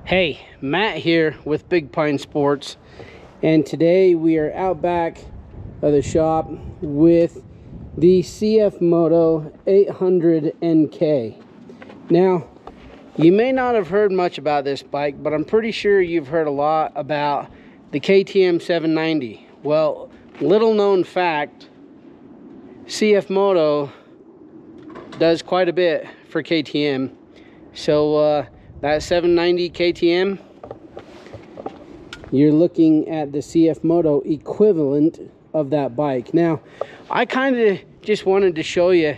Hey, Matt here with Big Pine Sports, and today we are out back of the shop with the CFMOTO 800NK. Now, you may not have heard much about this bike, but I'm pretty sure you've heard a lot about the KTM 790. Well, little known fact, CFMOTO does quite a bit for KTM. So that 790 KTM, you're looking at the CFMOTO equivalent of that bike. Now, I kind of just wanted to show you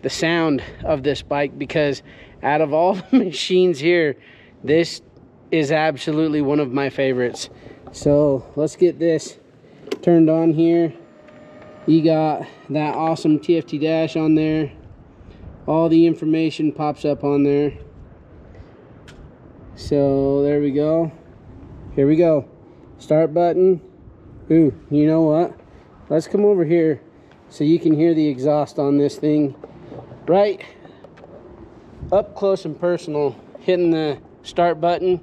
the sound of this bike, because out of all the machines here, this is absolutely one of my favorites. So let's get this turned on here. You got that awesome TFT dash on there. All the information pops up on there. So there we go. Here we go. Start button. Ooh, you know what? Let's come over here so you can hear the exhaust on this thing. Right up close and personal, hitting the start button.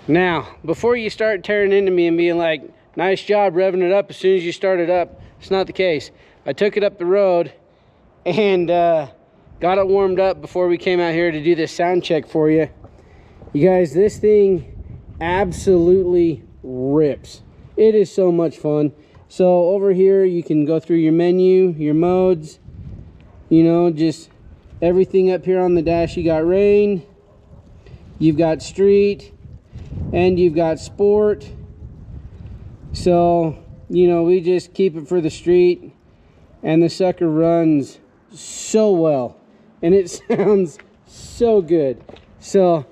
Now, before you start tearing into me and being like, nice job revving it up as soon as you start it up, it's not the case. I took it up the road and got it warmed up before we came out here to do this sound check for you. You guys, this thing absolutely rips. It is so much fun. So over here, you can go through your menu, your modes, you know, just everything up here on the dash. You got rain, you've got street, and you've got sport. So, you know, we just keep it for the street, and the sucker runs so well and it sounds so good. So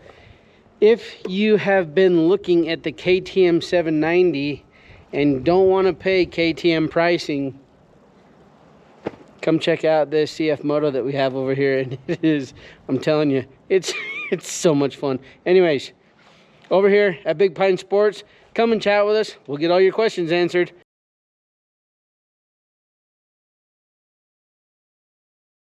if you have been looking at the KTM 790 and don't want to pay KTM pricing, come check out this CFMOTO that we have over here. And it is, I'm telling you, it's so much fun. Anyways, over here at Big Pine Sports, come and chat with us. We'll get all your questions answered.